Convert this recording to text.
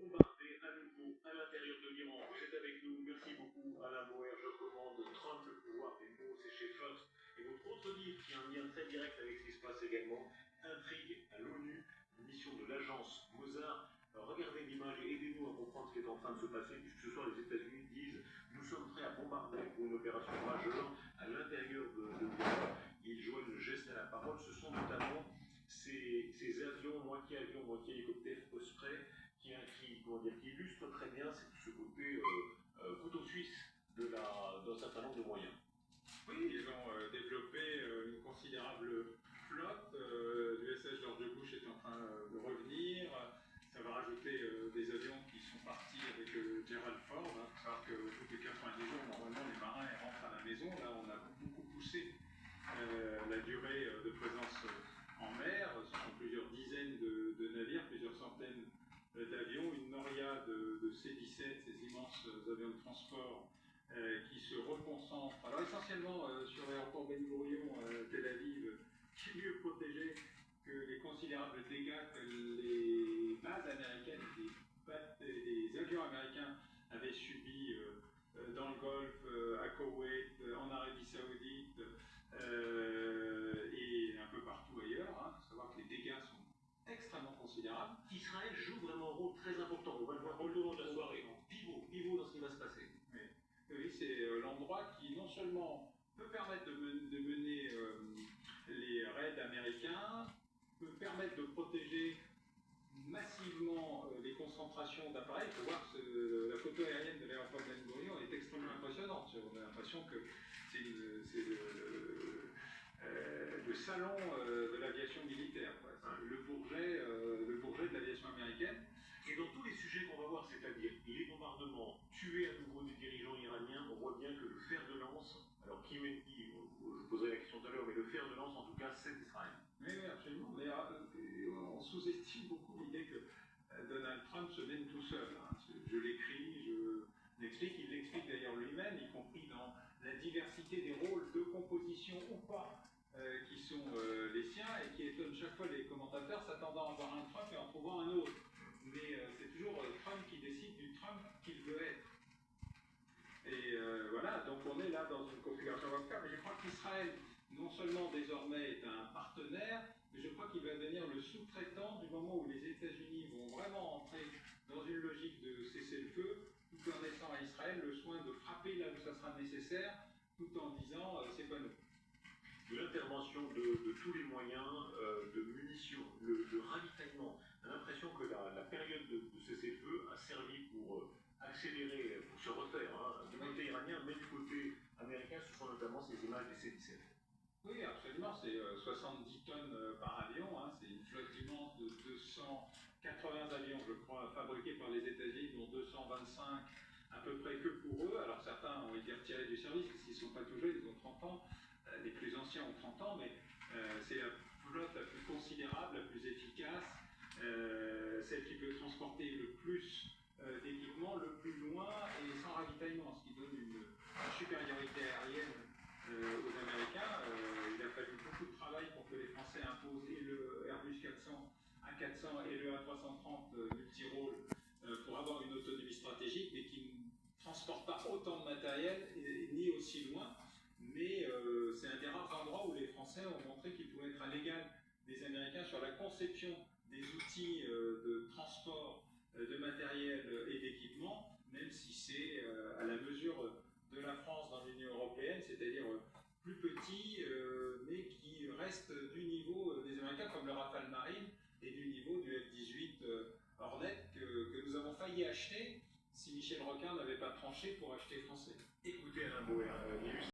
bombardé à nouveau à l'intérieur de l'Iran. Vous êtes avec nous, merci beaucoup Alain Boer. Je recommande Trump, le pouvoir des mots, c'est chez First. Et votre autre livre qui a un lien très direct avec ce qui se passe également, Intrigue à l'ONU, une mission de l'agence Mozart. Alors, regardez l'image et aidez-nous à comprendre ce qui est en train de se passer, puisque ce soir les États-Unis disent nous sommes prêts à bombarder pour une opération majeure à l'intérieur de l'Iran. Ils joignent le geste à la parole. Ce sont notamment ces avions, moitié hélicoptères Osprey, qui illustre très bien ce côté couteau suisse d'un certain nombre de moyens. Oui, ils ont développé une considérable flotte. L'USS George Bush est en train de revenir. Ça va rajouter des avions qui sont partis avec Gerald Ford. Il faut savoir que toutes les 90 jours, normalement, les marins rentrent à la maison. Là, on a beaucoup poussé la durée de présence en mer. Ce sont plusieurs dizaines de navires, plusieurs centaines d'avions, une noria de C-17, ces immenses avions de transport qui se reconcentrent. Alors essentiellement sur l'aéroport Ben Gurion, Tel Aviv, qui est mieux protégé que les considérables dégâts que les bases américaines, des avions américains avaient subis dans le Golfe, à Koweït, en Arabie Saoudite et un peu partout ailleurs. Il faut savoir que les dégâts sont extrêmement considérables. Israël joue vraiment un rôle très important. On va le voir tout au long de la soirée. Pivot dans ce qui va se passer. Oui, c'est l'endroit qui non seulement peut permettre de mener les raids américains, peut permettre de protéger massivement les concentrations d'appareils. Il faut voir que la photo aérienne de l'aéroport de Ben Gurion est extrêmement impressionnante. On a l'impression que c'est le salon de l'aviation militaire, quoi. Le Bourget de l'aviation américaine. Et dans tous les sujets qu'on va voir, c'est-à-dire les bombardements, tuer à nouveau des dirigeants iraniens, on voit bien que le fer de lance, alors qui je poserai la question tout à l'heure, mais le fer de lance en tout cas, c'est Israël. Oui, absolument. Mais on sous-estime beaucoup l'idée que Donald Trump se mène tout seul. Je l'écris, je l'explique, il l'explique d'ailleurs lui-même, y compris dans la diversité des rôles de composition ou pas qui sont les siens et qui étonnent chaque fois les commentateurs s'attendant à voir un Trump et en trouvant un autre. Mais c'est toujours Trump qui décide du Trump qu'il veut être. Et voilà, donc on est là dans une configuration avocat, mais je crois qu'Israël, non seulement désormais est un partenaire, mais je crois qu'il va devenir le sous-traitant du moment où les États-Unis vont vraiment entrer dans une logique de cessez-le-de-feu, tout en laissant à Israël le soin de frapper là où ça sera nécessaire, tout en disant c'est pas nous. L'intervention de tous les moyens de munitions, le ravitaillement. On a l'impression que la période de cessez-le-feu a servi pour accélérer, pour se refaire, du côté iranien, mais du côté américain, ce sont notamment ces images des C-17. Oui, absolument, c'est 70 tonnes par avion, c'est une flotte immense de 280 avions, je crois, fabriqués par les États-Unis, dont 225 à peu près que pour eux. Alors certains ont été retirés du service, parce qu'ils ne sont pas tout jeunes, ils ont 30 ans. Les plus anciens ont 30 ans, mais c'est la flotte la plus considérable, la plus efficace, celle qui peut transporter le plus d'équipements, le plus loin et sans ravitaillement, ce qui donne une supériorité aérienne aux Américains. Il a fallu beaucoup de travail pour que les Français imposent et le Airbus 400 A400 et le A330 multirôle pour avoir une autonomie stratégique, mais qui ne transportent pas autant de matériel ni aussi loin. Mais c'est un des rares endroits où les Français ont montré qu'ils pouvaient être à l'égal des Américains sur la conception des outils de transport de matériel et d'équipement, même si c'est à la mesure de la France dans l'Union européenne, c'est-à-dire plus petit, mais qui reste du niveau des Américains, comme le Rafale Marine, et du niveau du F-18 Hornet que nous avons failli acheter si Michel Rocard n'avait pas tranché pour acheter français. Écoutez Alain Boer,